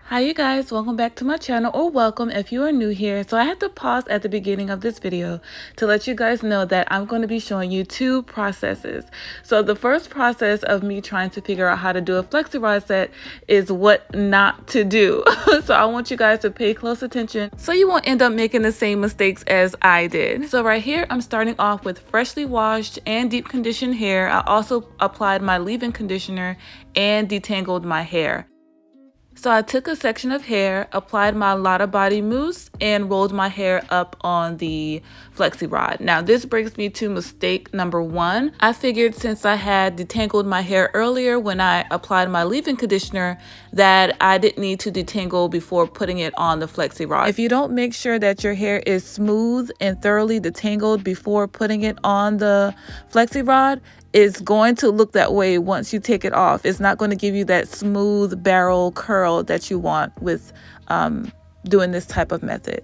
Hi you guys, welcome back to my channel, or welcome if you are new here. So I had to pause at the beginning of this video to let you guys know that I'm going to be showing you two processes. So the first process of me trying to figure out how to do a Flexi Rod set is what not to do. So I want you guys to pay close attention so you won't end up making the same mistakes as I did. So right here, I'm starting off with freshly washed and deep conditioned hair. I also applied my leave-in conditioner and detangled my hair. So I took a section of hair, applied my Lotta Body mousse, and rolled my hair up on the Flexi Rod. Now this brings me to mistake number one. I figured since I had detangled my hair earlier when I applied my leave-in conditioner that I didn't need to detangle before putting it on the Flexi Rod. If you don't make sure that your hair is smooth and thoroughly detangled before putting it on the Flexi Rod, it's going to look that way once you take it off. It's not going to give you that smooth barrel curl that you want with doing this type of method.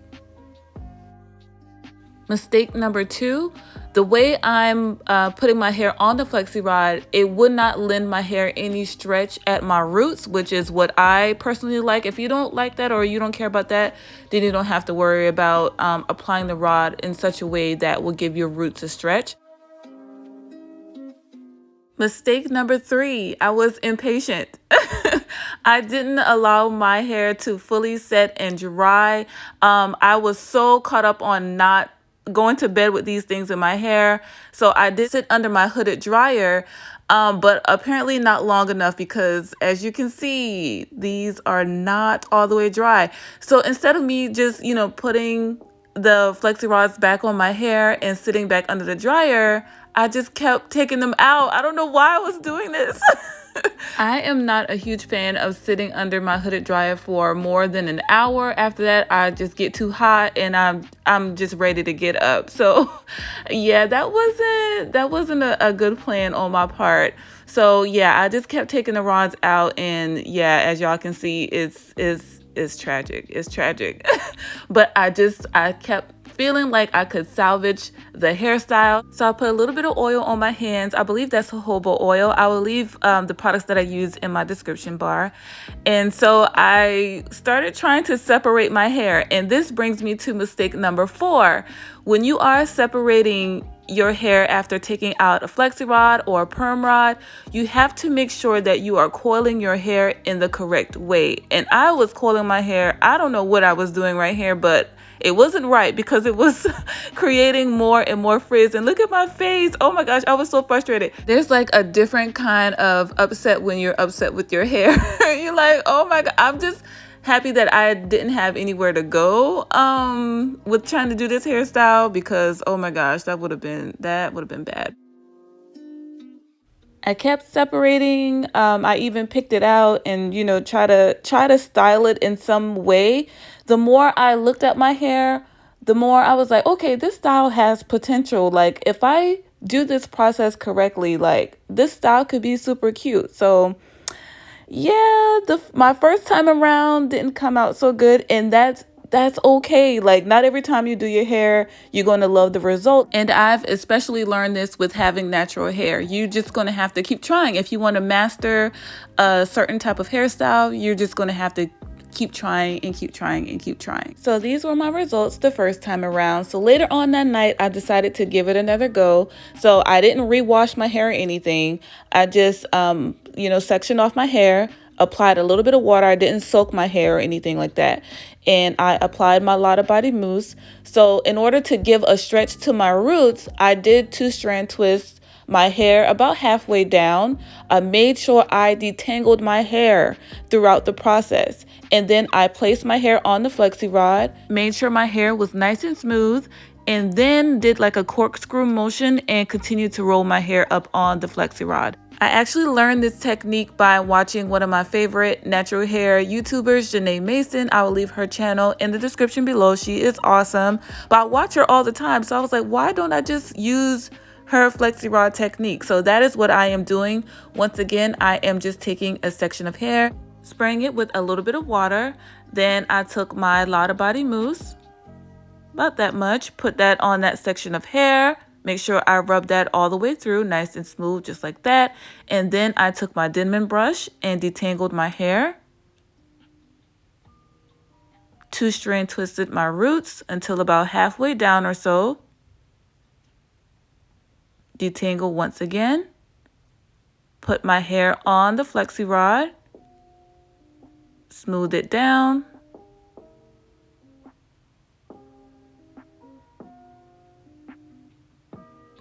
Mistake number two, the way I'm putting my hair on the Flexi Rod, it would not lend my hair any stretch at my roots, which is what I personally like. If you don't like that or you don't care about that, then you don't have to worry about applying the rod in such a way that will give your roots a stretch. Mistake number three, I was impatient. I didn't allow my hair to fully set and dry. I was so caught up on not going to bed with these things in my hair. So I did sit under my hooded dryer, but apparently not long enough because as you can see, these are not all the way dry. So instead of me just, putting the Flexi Rods back on my hair and sitting back under the dryer, I just kept taking them out. I don't know why I was doing this. I am not a huge fan of sitting under my hooded dryer for more than an hour. After that, I just get too hot and I'm just ready to get up. So yeah, that wasn't a good plan on my part. So yeah, I just kept taking the rods out, and yeah, as y'all can see, it's tragic. It's tragic. But I kept feeling like I could salvage the hairstyle. So I put a little bit of oil on my hands. I believe that's jojoba oil. I will leave the products that I use in my description bar. And so I started trying to separate my hair. And this brings me to mistake number four. When you are separating your hair after taking out a Flexi Rod or a Perm Rod, you have to make sure that you are coiling your hair in the correct way. And I was coiling my hair. I don't know what I was doing right here, but it wasn't right because it was creating more and more frizz. And look at my face. Oh my gosh, I was so frustrated. There's like a different kind of upset when you're upset with your hair. You're like, oh my God, I'm just happy that I didn't have anywhere to go with trying to do this hairstyle, because oh my gosh, that would have been bad. I kept separating. I even picked it out and try to style it in some way. The more I looked at my hair, the more I was like, okay, this style has potential. Like if I do this process correctly, like this style could be super cute. So yeah, my first time around didn't come out so good, and that's okay. Like not every time you do your hair, you're going to love the result. And I've especially learned this with having natural hair. You're just going to have to keep trying. If you want to master a certain type of hairstyle, you're just going to have to keep trying and keep trying and keep trying. So these were my results the first time around. So later on that night, I decided to give it another go. So I didn't rewash my hair or anything. I just, sectioned off my hair, applied a little bit of water. I didn't soak my hair or anything like that. And I applied my Lotta Body mousse. So in order to give a stretch to my roots, I did 2-strand twists my hair about halfway down. I made sure I detangled my hair throughout the process. And then I placed my hair on the Flexi Rod, made sure my hair was nice and smooth, and then did like a corkscrew motion and continued to roll my hair up on the Flexi Rod. I actually learned this technique by watching one of my favorite natural hair YouTubers, Janae Mason. I will leave her channel in the description below. She is awesome, but I watch her all the time. So I was like, why don't I just use her Flexi Rod technique? So that is what I am doing. Once again, I am just taking a section of hair, spraying it with a little bit of water. Then I took my Lotta Body mousse, about that much, put that on that section of hair. Make sure I rub that all the way through, nice and smooth, just like that. And then I took my Denman brush and detangled my hair. 2-strand twisted my roots until about halfway down or so. Detangle once again. Put my hair on the flexi rod. Smooth it down.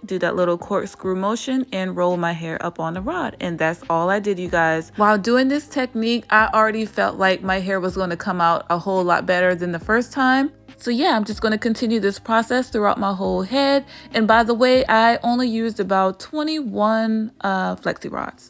Do that little corkscrew motion and roll my hair up on the rod. And that's all I did, you guys. While doing this technique, I already felt like my hair was going to come out a whole lot better than the first time. So yeah, I'm just going to continue this process throughout my whole head. And by the way, I only used about 21 flexi rods.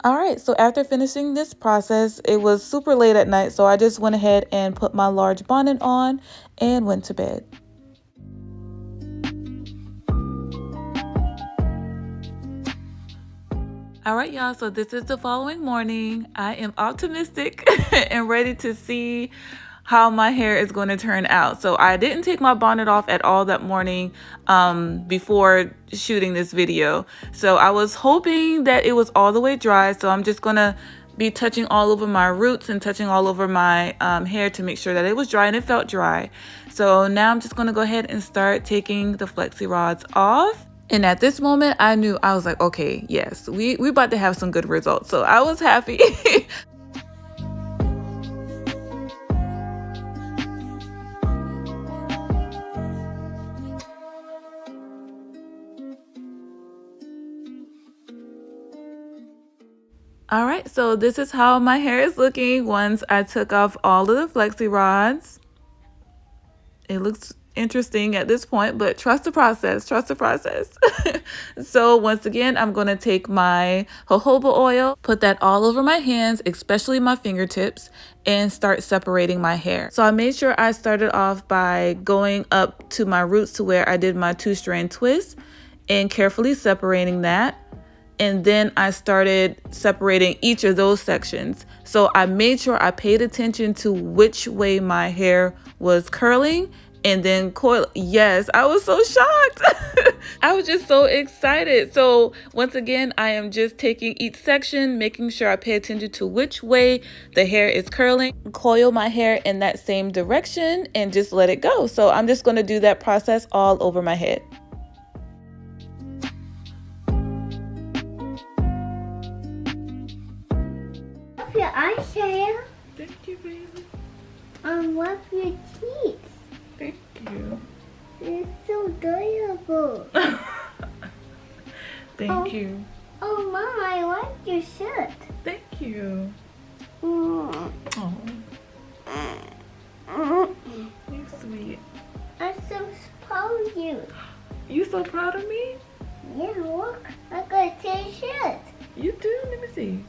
All right, so after finishing this process, it was super late at night, so I just went ahead and put my large bonnet on and went to bed. All right, y'all, so this is the following morning. I am optimistic and ready to see how my hair is going to turn out. So I didn't take my bonnet off at all that morning before shooting this video. So I was hoping that it was all the way dry. So I'm just gonna be touching all over my roots and touching all over my hair to make sure that it was dry, and it felt dry. So now I'm just gonna go ahead and start taking the flexi rods off. And at this moment, I knew, I was like, okay, yes, we about to have some good results. So I was happy. All right, so this is how my hair is looking once I took off all of the flexi rods. It looks interesting at this point, but trust the process, trust the process. So once again, I'm going to take my jojoba oil, put that all over my hands, especially my fingertips, and start separating my hair. So I made sure I started off by going up to my roots to where I did my 2-strand twist and carefully separating that. And then I started separating each of those sections. So I made sure I paid attention to which way my hair was curling and then coil. Yes, I was so shocked. I was just so excited. So once again, I am just taking each section, making sure I pay attention to which way the hair is curling, coil my hair in that same direction, and just let it go. So I'm just going to do that process all over my head. Your eyeshadow. Thank you, baby. Rub your teeth. Thank you. It's so adorable. Thank you. Oh, Mom, I like your shirt. Thank you. Mm. Oh, you're sweet. I'm so proud of you. You so proud of me? Yeah, look. I got a shirt. You do? Let me see.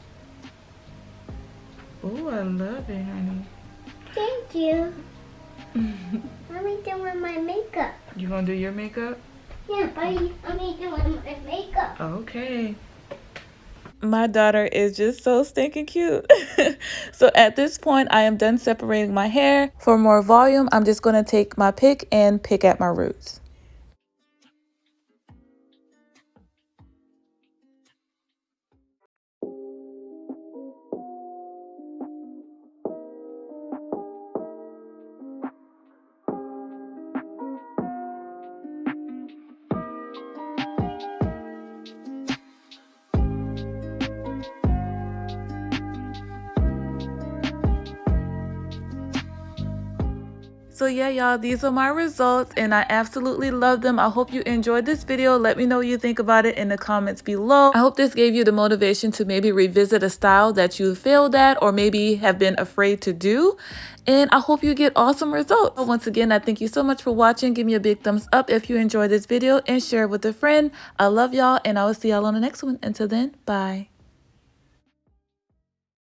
Oh, I love it, honey. Thank you. Mommy, doing my makeup. You gonna do your makeup? Yeah, but I'm doing my makeup. Okay. My daughter is just so stinking cute. So at this point, I am done separating my hair. For more volume, I'm just going to take my pick and pick at my roots. So yeah, y'all, these are my results and I absolutely love them. I hope you enjoyed this video. Let me know what you think about it in the comments below. I hope this gave you the motivation to maybe revisit a style that you failed at or maybe have been afraid to do. And I hope you get awesome results. Once again, I thank you so much for watching. Give me a big thumbs up if you enjoyed this video and share it with a friend. I love y'all and I will see y'all on the next one. Until then, bye.